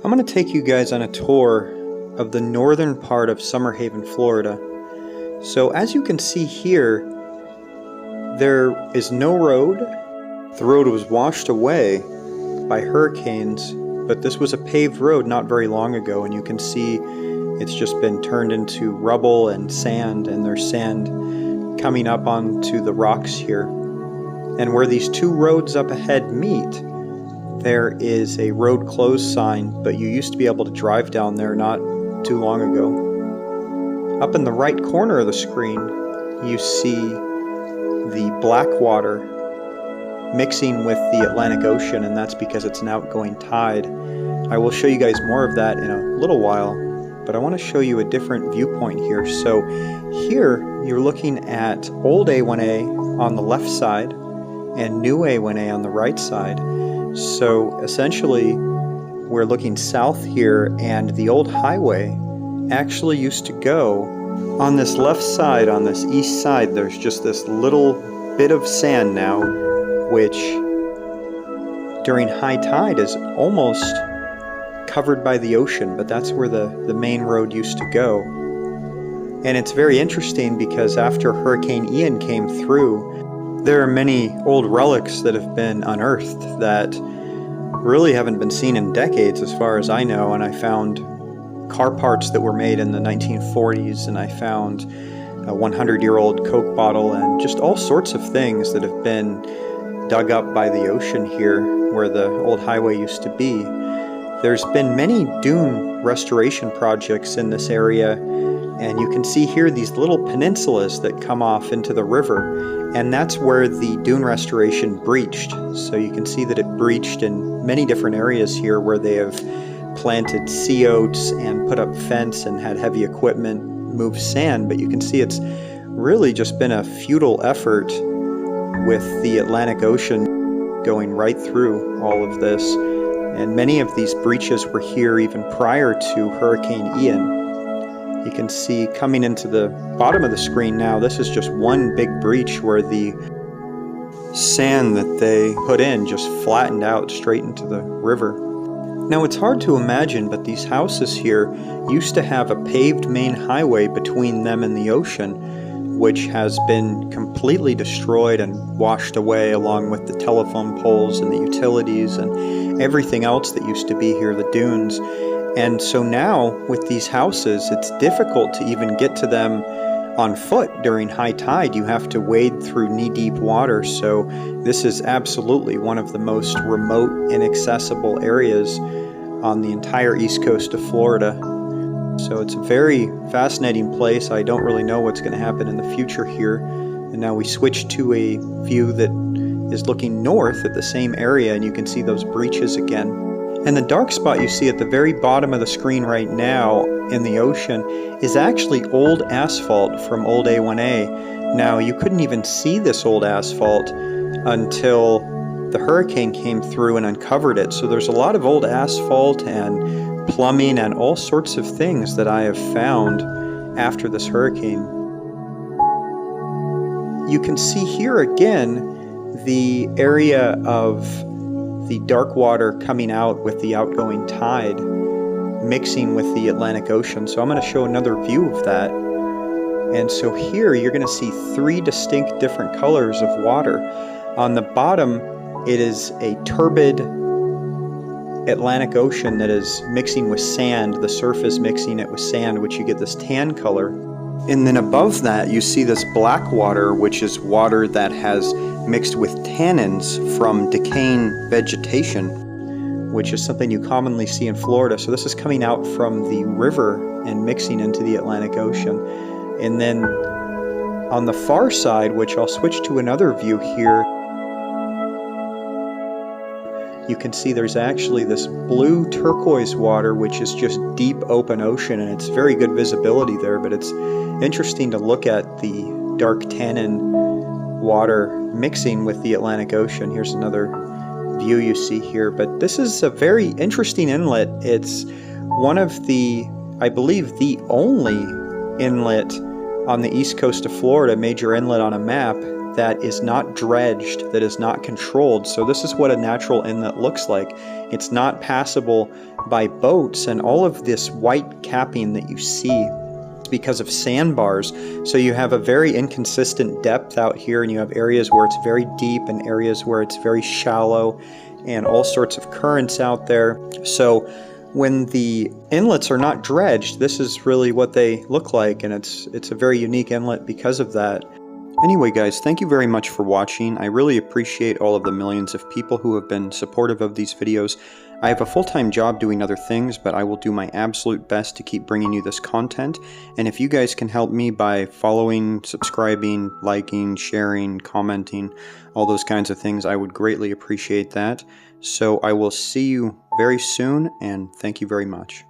I'm going to take you guys on a tour of the northern part of Summer Haven, Florida. So as you can see here, there is no road. The road was washed away by hurricanes, but this was a paved road not very long ago, and you can see it's just been turned into rubble and there's sand coming up onto the rocks here. And where these two roads up ahead meet, there is a road closed sign, but you used to be able to drive down there not too long ago. Up in the right corner of the screen, you see the black water mixing with the Atlantic Ocean, and that's because it's an outgoing tide. I will show you guys more of that in a little while, but I want to show you a different viewpoint here. So here you're looking at old A1A on the left side and new A1A on the right side. So essentially we're looking south here, and the old highway actually used to go on this left side. On this east side, there's just this little bit of sand now, which during high tide is almost covered by the ocean, but that's where the main road used to go. And it's very interesting because after Hurricane Ian came through, there are many old relics that have been unearthed that really haven't been seen in decades as far as I know. And I found car parts that were made in the 1940s, and I found a 100-year-old Coke bottle, and just all sorts of things that have been dug up by the ocean here where the old highway used to be. There's been many dune restoration projects in this area, and you can see here these little peninsulas that come off into the river, and that's where the dune restoration breached. So you can see that it breached in many different areas here where they have planted sea oats and put up fence and had heavy equipment move sand, but you can see it's really just been a futile effort with the Atlantic Ocean going right through all of this. And many of these breaches were here even prior to Hurricane Ian. You can see coming into the bottom of the screen now, this is just one big breach where the sand that they put in just flattened out straight into the river. Now it's hard to imagine, but these houses here used to have a paved main highway between them and the ocean, which has been completely destroyed and washed away, along with the telephone poles and the utilities and everything else that used to be here, the dunes. And so now with these houses, it's difficult to even get to them on foot during high tide. You have to wade through knee-deep water. So this is absolutely one of the most remote, inaccessible areas on the entire east coast of Florida. So it's a very fascinating place. I don't really know what's going to happen in the future here. And now we switch to a view that is looking north at the same area, and you can see those breaches again. And the dark spot you see at the very bottom of the screen right now in the ocean is actually old asphalt from old A1A. Now, you couldn't even see this old asphalt until the hurricane came through and uncovered it. So there's a lot of old asphalt and plumbing and all sorts of things that I have found after this hurricane. You can see here again the area of the dark water coming out with the outgoing tide mixing with the Atlantic Ocean. So I'm going to show another view of that. And so here you're going to see three distinct different colors of water. On the bottom, it is a turbid Atlantic Ocean that is mixing with sand, the surface mixing it with sand, which you get this tan color. And then above that, you see this black water, which is water that has mixed with tannins from decaying vegetation, which is something you commonly see in Florida. So this is coming out from the river and mixing into the Atlantic Ocean. And then on the far side, which I'll switch to another view here, you can see there's actually this blue turquoise water, which is just deep open ocean, and it's very good visibility there, but it's interesting to look at the dark tannin water mixing with the Atlantic Ocean. Here's another view you see here, but this is a very interesting inlet. It's one of the, I believe, the only inlet on the east coast of Florida, major inlet on a map, that is not dredged, that is not controlled. So this is what a natural inlet looks like. It's not passable by boats, and all of this white capping that you see because of sandbars. So you have a very inconsistent depth out here, and you have areas where it's very deep and areas where it's very shallow, and all sorts of currents out there. So when the inlets are not dredged, this is really what they look like, and it's a very unique inlet because of that. Anyway guys, thank you very much for watching. I really appreciate all of the millions of people who have been supportive of these videos. I have a full-time job doing other things, but I will do my absolute best to keep bringing you this content. And if you guys can help me by following, subscribing, liking, sharing, commenting, all those kinds of things, I would greatly appreciate that. So I will see you very soon, and thank you very much.